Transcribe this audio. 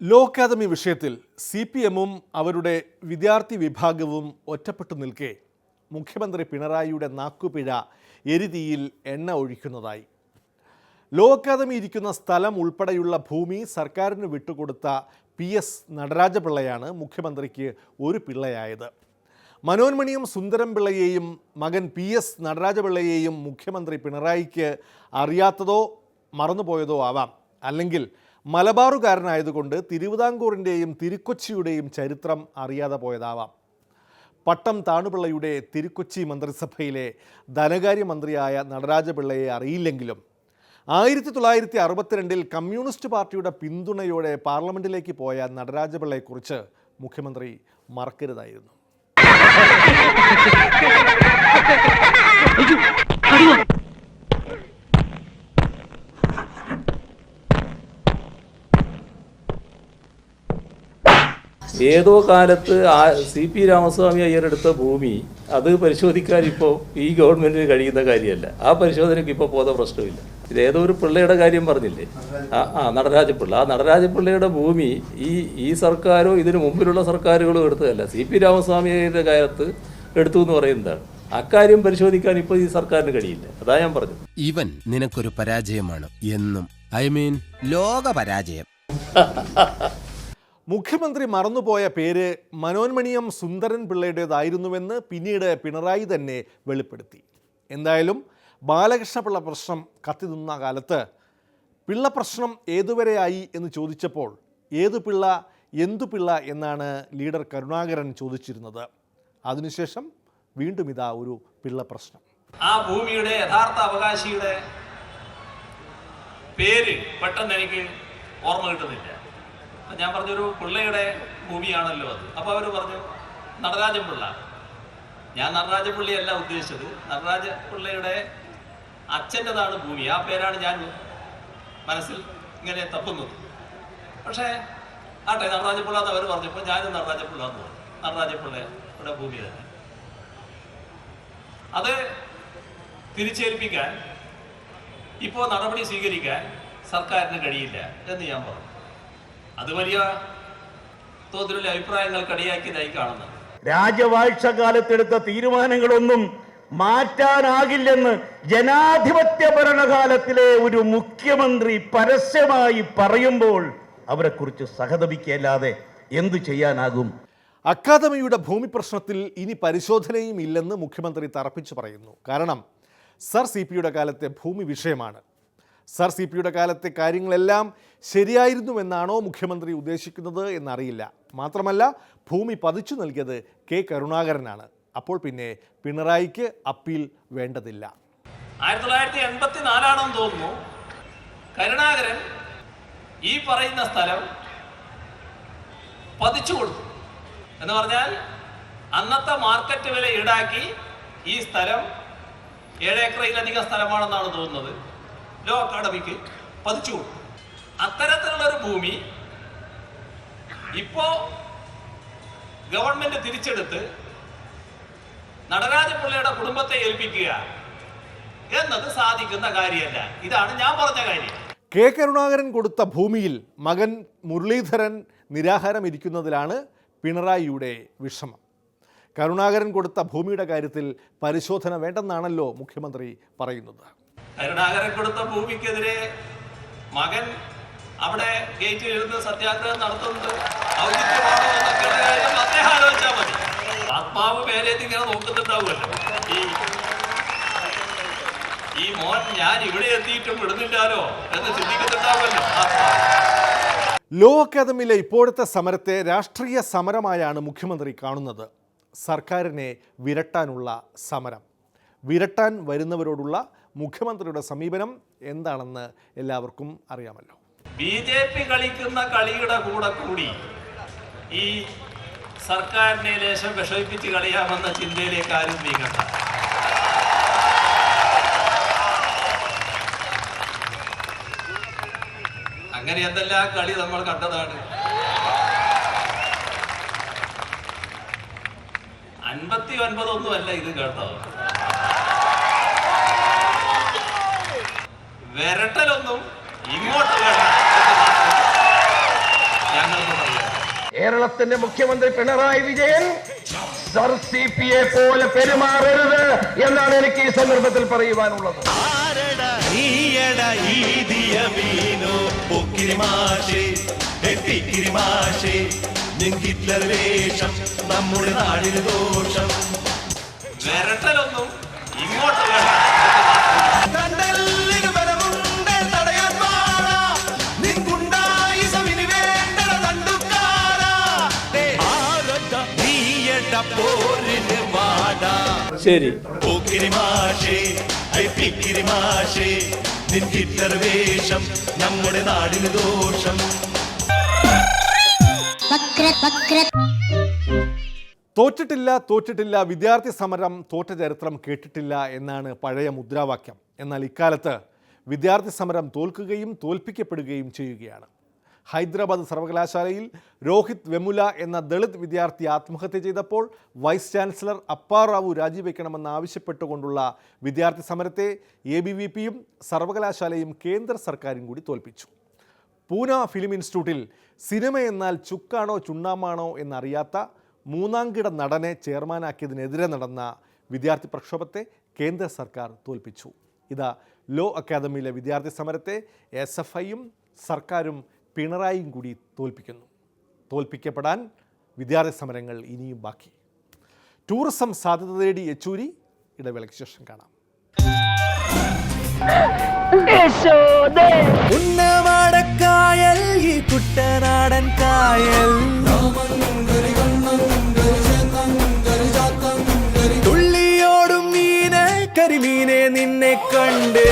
Law academy വിഷയത്തിൽ CPM-ഉം അവരുടെ വിദ്യാർത്ഥി വിഭാഗവും ഒറ്റപ്പെട്ടു നിൽക്കെ മുഖ്യമന്ത്രി പിണറായിയുടെ നാക്കുപിഴ എരിതീയിൽ എണ്ണ ഒഴിക്കുന്നതായി. ലോ അക്കാദമി ഇരിക്കുന്ന സ്ഥലം ഉൾപ്പെടെയുള്ള ഭൂമി സർക്കാരിന് വിട്ടുകൊടുത്ത PS നടരാജപിള്ളയാണ് മുഖ്യമന്ത്രിക്ക് ഒരു പിള്ളയായത്. മനോന്മണിയും സുന്ദരം പിള്ളയെയും മകൻ PS നടരാജപിള്ളയെയും മുഖ്യമന്ത്രി പിണറായിക്ക് അറിയാത്തതോ മറന്നുപോയതോ ആവാം. അല്ലെങ്കിൽ മലബാറുകാരനായതുകൊണ്ട് തിരുവിതാംകൂറിൻ്റെയും തിരുക്കൊച്ചിയുടെയും ചരിത്രം അറിയാതെ പോയതാവാം. പട്ടം താണുപിള്ളയുടെ തിരുക്കൊച്ചി മന്ത്രിസഭയിലെ ധനകാര്യമന്ത്രിയായ നടരാജപിള്ളയെ അറിയില്ലെങ്കിലും 1962 കമ്മ്യൂണിസ്റ്റ് പാർട്ടിയുടെ പിന്തുണയോടെ പാർലമെൻറ്റിലേക്ക് പോയ നടരാജപിള്ളയെക്കുറിച്ച് മുഖ്യമന്ത്രി മറക്കരുതായിരുന്നു. ഏതോ കാലത്ത് CP രാമസ്വാമി അയ്യരെടുത്ത ഭൂമി അത് പരിശോധിക്കാൻ ഇപ്പോൾ ഈ ഗവൺമെൻറ്റിന് കഴിയുന്ന കാര്യമല്ല. ആ പരിശോധനയ്ക്ക് ഇപ്പോൾ പോകുന്ന പ്രശ്നമില്ല. ഇത് ഏതോ ഒരു പിള്ളയുടെ കാര്യം പറഞ്ഞില്ലേ, നടരാജപിള്ള. ആ നടരാജപിള്ളയുടെ ഭൂമി ഈ സർക്കാരോ ഇതിന് മുമ്പിലുള്ള സർക്കാരുകളോ എടുത്തതല്ല, CP രാമസ്വാമിയുടെ കാലത്ത് എടുത്തു എന്ന് പറയുന്നതാണ്. അക്കാര്യം പരിശോധിക്കാൻ ഇപ്പോൾ ഈ സർക്കാരിന് കഴിയില്ല. അതാ ഞാൻ പറഞ്ഞത്. ഇവൻ നിനക്കൊരു പരാജയമാണ് എന്നും, ലോക പരാജയം. മുഖ്യമന്ത്രി മറന്നുപോയ പേര് മനോന്മണിയം സുന്ദരൻ പിള്ളയുടേതായിരുന്നുവെന്ന് പിന്നീട് പിണറായി തന്നെ വെളിപ്പെടുത്തി. എന്തായാലും ബാലകൃഷ്ണപിള്ള പ്രശ്നം കത്തിനിന്ന കാലത്ത് പിള്ള പ്രശ്നം ഏതുവരെയായി എന്ന് ചോദിച്ചപ്പോൾ ഏതു പിള്ള എന്തു പിള്ള എന്നാണ് ലീഡർ കരുണാകരൻ ചോദിച്ചിരുന്നത്. അതിനുശേഷം വീണ്ടും ഇതാ ഒരു പിള്ള പ്രശ്നം. ആ ഭൂമിയുടെ യഥാർത്ഥ അവകാശിയുടെ പേര് പെട്ടെന്ന് എനിക്ക് ഓർമ്മ കിട്ടുന്നില്ല. ഞാൻ പറഞ്ഞൊരു പിള്ളയുടെ ഭൂമിയാണല്ലോ അത്. അപ്പോൾ അവർ പറഞ്ഞു നടരാജൻ പിള്ള. ഞാൻ നടരാജൻ പിള്ളയല്ല ഉദ്ദേശിച്ചത്, നടരാജ പിള്ളയുടെ അച്ഛൻ്റെതാണ് ഭൂമി. ആ പേരാണ് ഞാൻ മനസ്സിൽ ഇങ്ങനെ തപ്പുന്നത്. പക്ഷേ ആട്ടെ, നടരാജ പിള്ള എന്ന് അവർ പറഞ്ഞപ്പോൾ ഞാനും നടരാജ പിള്ള എന്ന് പറഞ്ഞു. നടരാജ പിള്ളയുടെ ഭൂമി തന്നെ. അത് തിരിച്ചേൽപ്പിക്കാൻ ഇപ്പോൾ നടപടി സ്വീകരിക്കാൻ സർക്കാരിന് കഴിയില്ല എന്ന് ഞാൻ പറഞ്ഞു. അത് വലിയ തോതിലുള്ള അഭിപ്രായങ്ങൾക്കിടയാക്കിയതായി കാണുന്നത്. രാജവാഴ്ചകാലത്തെടുത്ത തീരുമാനങ്ങളൊന്നും മാറ്റാനാകില്ലെന്ന് ജനാധിപത്യ ഭരണകാലത്തിലെ ഒരു മുഖ്യമന്ത്രി പരസ്യമായി പറയുമ്പോൾ അവരെ കുറിച്ച് സഹതപിക്കല്ലാതെ എന്തു ചെയ്യാനാകും? അക്കാദമിയുടെ ഭൂമി പ്രശ്നത്തിൽ ഇനി പരിശോധനയും ഇല്ലെന്ന് മുഖ്യമന്ത്രി തറപ്പിച്ചു പറയുന്നു. കാരണം സർ CPയുടെ കാലത്തെ ഭൂമി വിഷയമാണ്. സർ CPയുടെ കാലത്തെ കാര്യങ്ങളെല്ലാം ശരിയായിരുന്നുവെന്നാണോ മുഖ്യമന്ത്രി ഉദ്ദേശിക്കുന്നത് എന്നറിയില്ല. മാത്രമല്ല, ഭൂമി പതിച്ചു നൽകിയത് K കരുണാകരനാണ്. അപ്പോൾ പിന്നെ പിണറായിക്ക് അപ്പീൽ വേണ്ടതില്ല. 1984 ആണെന്ന് തോന്നുന്നു, കരുണാകരൻ ഈ പറയുന്ന സ്ഥലം പതിച്ചു കൊടുത്തു. എന്ന് പറഞ്ഞാൽ അന്നത്തെ മാർക്കറ്റ് വില ഈടാക്കി ഈ സ്ഥലം 7 ഏക്കറിലധികം സ്ഥലമാണെന്നാണ് തോന്നുന്നത്, ലോ അക്കാദമിക്ക് പതിച്ചു കൊടുത്തു. അത്തരത്തിലുള്ളൊരു ഭൂമി ഇപ്പോ ഗവൺമെന്റ് തിരിച്ചെടുത്ത് നടരാജപിള്ളയുടെ കുടുംബത്തെ ഏൽപ്പിക്കുക എന്നത് സാധിക്കുന്ന കാര്യമല്ല. ഇതാണ് ഞാൻ പറഞ്ഞ കാര്യം. K കരുണാകരൻ കൊടുത്ത ഭൂമിയിൽ മകൻ മുരളീധരൻ നിരാഹാരം ഇരിക്കുന്നതിലാണ് പിണറായിയുടെ വിഷമം. കരുണാകരൻ കൊടുത്ത ഭൂമിയുടെ കാര്യത്തിൽ പരിശോധന വേണ്ടെന്നാണല്ലോ മുഖ്യമന്ത്രി പറയുന്നത്. കരുണാകരൻ കൊടുത്ത ഭൂമിക്കെതിരെ മകൻ അവിടെ ഗേറ്റിൽ ഇരുന്ന് സത്യാഗ്രഹം നടത്തുന്നത് ഔചിത്യമാണോ എന്നൊക്കെയുള്ള കാര്യം അദ്ദേഹം ആലോചിച്ചാൽ മതി. ആത്മാവ് മേലേന്ന് ഇങ്ങനെ നോക്കുന്നുണ്ടാവുമല്ലോ. ഈ മോൻ ഞാൻ ഇവിടെ എത്തിയിട്ടും വിടുന്നില്ലാലോ എന്ന് ചിന്തിക്കുന്നുണ്ടാവുമല്ലോ. ലോ അക്കാദമിയിലെ ഇപ്പോഴത്തെ സമരത്തെ രാഷ്ട്രീയ സമരമായാണ് മുഖ്യമന്ത്രി കാണുന്നത്. സർക്കാരിനെ വിരട്ടാനുള്ള സമരം. വിരട്ടാൻ വരുന്നവരോടുള്ള മുഖ്യമന്ത്രിയുടെ സമീപനം എന്താണെന്ന് എല്ലാവർക്കും അറിയാമല്ലോ. BJP കളിക്കുന്ന കളിയുടെ കൂടെ കൂടി ഈ സർക്കാരിനെ ലേശം വിഷമിപ്പിച്ച് കളിയാമെന്ന ചിന്തയിലേക്ക് ആരും നീങ്ങണ്ട. അങ്ങനെ എന്തെല്ലാം കളി നമ്മൾ കണ്ടതാണ്. 59 ഒന്നുമല്ല ഇത് കേട്ടോ. വിരട്ടലൊന്നും ഇങ്ങോട്ട് വേണ്ട ഞങ്ങൾക്ക് പറയാം. കേരളത്തിന്റെ മുഖ്യമന്ത്രി പിണറായി വിജയൻ സർ CP-യെ പോലെ പെരുമാറരുത് എന്നാണ് എനിക്ക് ഈ സന്ദർഭത്തിൽ പറയുവാനുള്ളത്. നമ്മുടെ നാടിന് ദോഷം വിരട്ടലൊന്നും ഇങ്ങോട്ട് വേണ്ട. ശരി, വേഷം നമ്മുടെ നാടിന് ദോഷം. തോറ്റിട്ടില്ല വിദ്യാർത്ഥി സമരം തോറ്റ ചരിത്രം കേട്ടിട്ടില്ല എന്നാണ് പഴയ മുദ്രാവാക്യം. എന്നാൽ ഇക്കാലത്ത് വിദ്യാർത്ഥി സമരം തോൽക്കുകയും തോൽപ്പിക്കപ്പെടുകയും ചെയ്യുകയാണ്. ഹൈദരാബാദ് സർവകലാശാലയിൽ രോഹിത് വെമുല എന്ന ദളിത് വിദ്യാർത്ഥി ആത്മഹത്യ ചെയ്തപ്പോൾ വൈസ് ചാൻസലർ അപ്പാറാവു രാജിവെക്കണമെന്ന് ആവശ്യപ്പെട്ടുകൊണ്ടുള്ള വിദ്യാർത്ഥി സമരത്തെ ABVP-യും സർവകലാശാലയും കേന്ദ്ര സർക്കാരും കൂടി തോൽപ്പിച്ചു. പൂന ഫിലിം ഇൻസ്റ്റിറ്റ്യൂട്ടിൽ സിനിമ എന്നാൽ ചുക്കാണോ ചുണ്ണാമാണോ എന്നറിയാത്ത മൂന്നാംകിട നടനെ ചെയർമാനാക്കിയതിനെതിരെ നടന്ന വിദ്യാർത്ഥി പ്രക്ഷോഭത്തെ കേന്ദ്ര സർക്കാർ തോൽപ്പിച്ചു. ഇതാ ലോ അക്കാദമിയിലെ വിദ്യാർത്ഥി സമരത്തെ SFI-യും സർക്കാരും പിണറായിയും കൂടി തോൽപ്പിക്കുന്നു. തോൽപ്പിക്കപ്പെടാൻ വിദ്യാർത്ഥി സമരങ്ങൾ ഇനിയും ബാക്കി. ടൂറിസം സാധ്യത തേടി യെച്ചൂരി. ഇടവേളയ്ക്ക് ശേഷം കാണാം. ഉന്നമാടക്കായൽ ഈ കുട്ടനാടൻ കായൽ തുള്ളിയോടും മീനെ കരിമീനെ നിന്നെ കണ്ടേ